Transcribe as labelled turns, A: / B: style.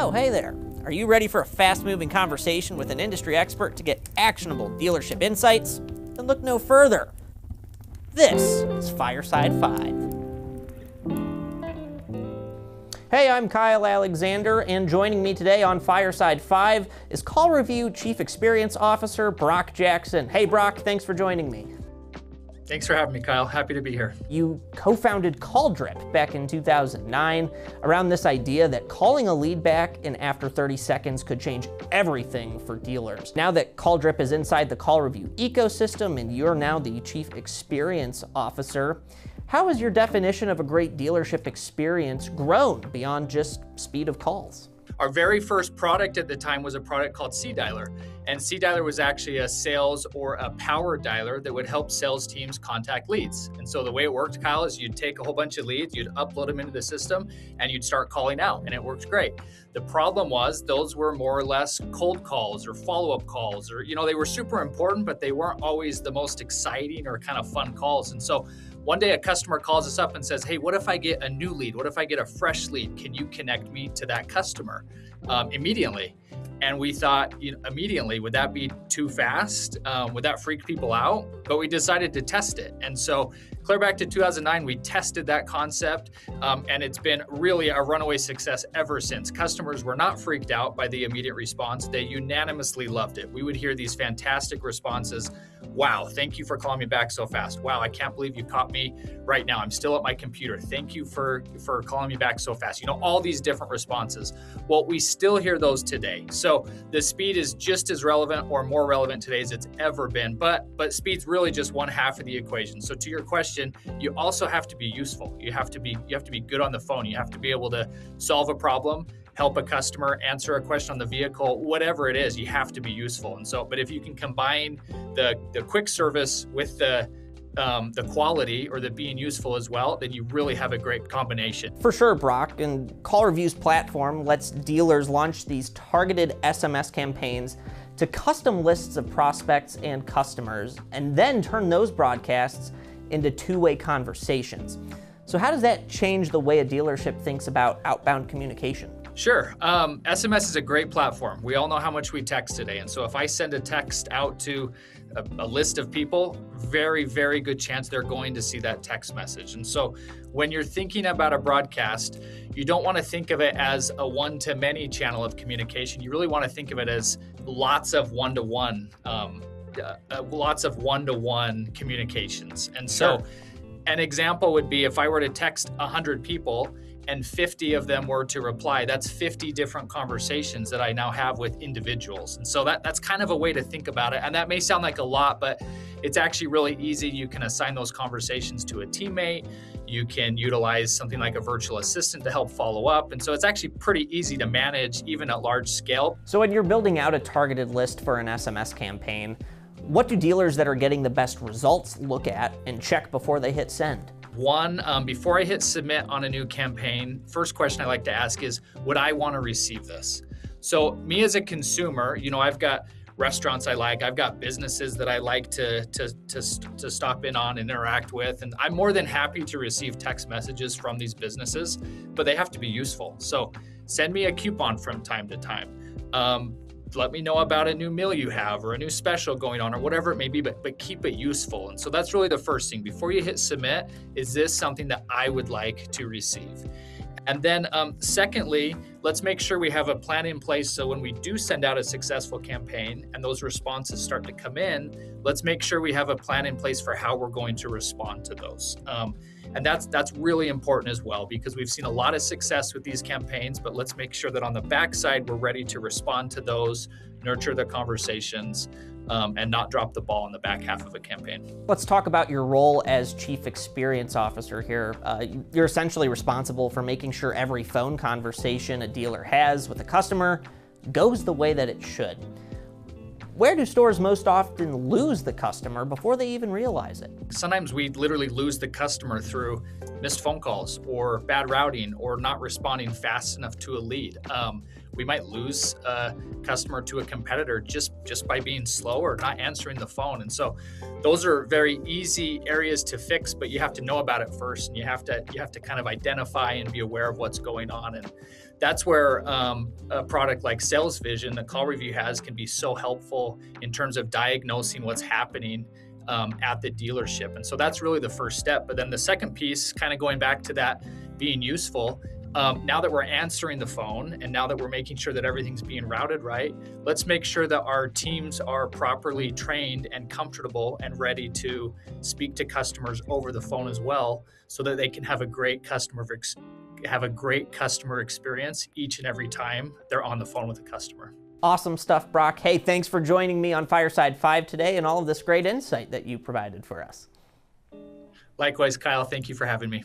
A: Oh, hey there. Are you ready for a fast-moving conversation with an industry expert to get actionable dealership insights? Then look no further. This is Fireside Five. Hey, I'm Kyle Alexander, and joining me today on Fireside Five is CallRevu Chief Experience Officer Brock Jackson. Hey, Brock, thanks for joining me.
B: Thanks for having me, Kyle. Happy to be here.
A: You co-founded CallDrip back in 2009 around this idea that calling a lead back in after 30 seconds could change everything for dealers. Now that CallDrip is inside the CallRevu ecosystem and you're now the Chief Experience Officer, how has your definition of a great dealership experience grown beyond just speed of calls?
B: Our very first product at the time was a product called C-Dialer. And C-Dialer was actually a sales or a power dialer that would help sales teams contact leads. And so the way it worked, Kyle, is you'd take a whole bunch of leads, you'd upload them into the system, and you'd start calling out, and it worked great. The problem was those were more or less cold calls or follow-up calls, or, they were super important, but they weren't always the most exciting or kind of fun calls. And so one day a customer calls us up and says, hey, what if I get a new lead? What if I get a fresh lead? Can you connect me to that customer immediately? And we thought, immediately, would that be too fast? Would that freak people out? But we decided to test it. And so clear back to 2009, we tested that concept, and it's been really a runaway success ever since. Customers were not freaked out by the immediate response. They unanimously loved it. We would hear these fantastic responses. Wow, thank you for calling me back so fast. Wow, I can't believe you caught me right now. I'm still at my computer. Thank you for calling me back so fast. All these different responses. Well, we still hear those today. So the speed is just as relevant or more relevant today as it's ever been, but speed's really just one half of the equation. So to your question, you also have to be useful. You have to be good on the phone. You have to be able to solve a problem, help a customer, answer a question on the vehicle, whatever it is, you have to be useful. And so, but if you can combine the quick service with the quality or the being useful as well, then you really have a great combination.
A: For sure, Brock, and CallRevu's platform lets dealers launch these targeted SMS campaigns to custom lists of prospects and customers, and then turn those broadcasts into two-way conversations. So how does that change the way a dealership thinks about outbound communication?
B: Sure. SMS is a great platform. We all know how much we text today. And so if I send a text out to a list of people, very, very good chance they're going to see that text message. And so when you're thinking about a broadcast, you don't want to think of it as a one-to-many channel of communication. You really want to think of it as lots of one-to-one communications. And so an example would be if I were to text 100 people and 50 of them were to reply, that's 50 different conversations that I now have with individuals. And so that's kind of a way to think about it. And that may sound like a lot, but it's actually really easy. You can assign those conversations to a teammate. You can utilize something like a virtual assistant to help follow up. And so it's actually pretty easy to manage even at large scale.
A: So when you're building out a targeted list for an SMS campaign, what do dealers that are getting the best results look at and check before they hit send?
B: One, before I hit submit on a new campaign, first question I like to ask is, would I want to receive this? So me as a consumer, I've got restaurants I like, I've got businesses that I like to stop in on and interact with, and I'm more than happy to receive text messages from these businesses, but they have to be useful. So send me a coupon from time to time. Let me know about a new meal you have or a new special going on or whatever it may be, but keep it useful. And so that's really the first thing. Before you hit submit, is this something that I would like to receive? And then secondly, let's make sure we have a plan in place so when we do send out a successful campaign and those responses start to come in, let's make sure we have a plan in place for how we're going to respond to those. And that's really important as well, because we've seen a lot of success with these campaigns, but let's make sure that on the backside, we're ready to respond to those, nurture the conversations, and not drop the ball in the back half of a campaign.
A: Let's talk about your role as Chief Experience Officer here. You're essentially responsible for making sure every phone conversation a dealer has with a customer goes the way that it should. Where do stores most often lose the customer before they even realize it?
B: Sometimes we literally lose the customer through missed phone calls or bad routing or not responding fast enough to a lead. We might lose a customer to a competitor just by being slow or not answering the phone. And so those are very easy areas to fix, but you have to know about it first, and you have to kind of identify and be aware of what's going on. And that's where a product like Sales Vision that CallRevu has can be so helpful in terms of diagnosing what's happening at the dealership. And so that's really the first step. But then the second piece, kind of going back to that being useful, now that we're answering the phone and now that we're making sure that everything's being routed right, let's make sure that our teams are properly trained and comfortable and ready to speak to customers over the phone as well, so that they can have a great customer experience each and every time they're on the phone with a customer.
A: Awesome stuff, Brock. Hey, thanks for joining me on Fireside 5 today and all of this great insight that you provided for us.
B: Likewise, Kyle, thank you for having me.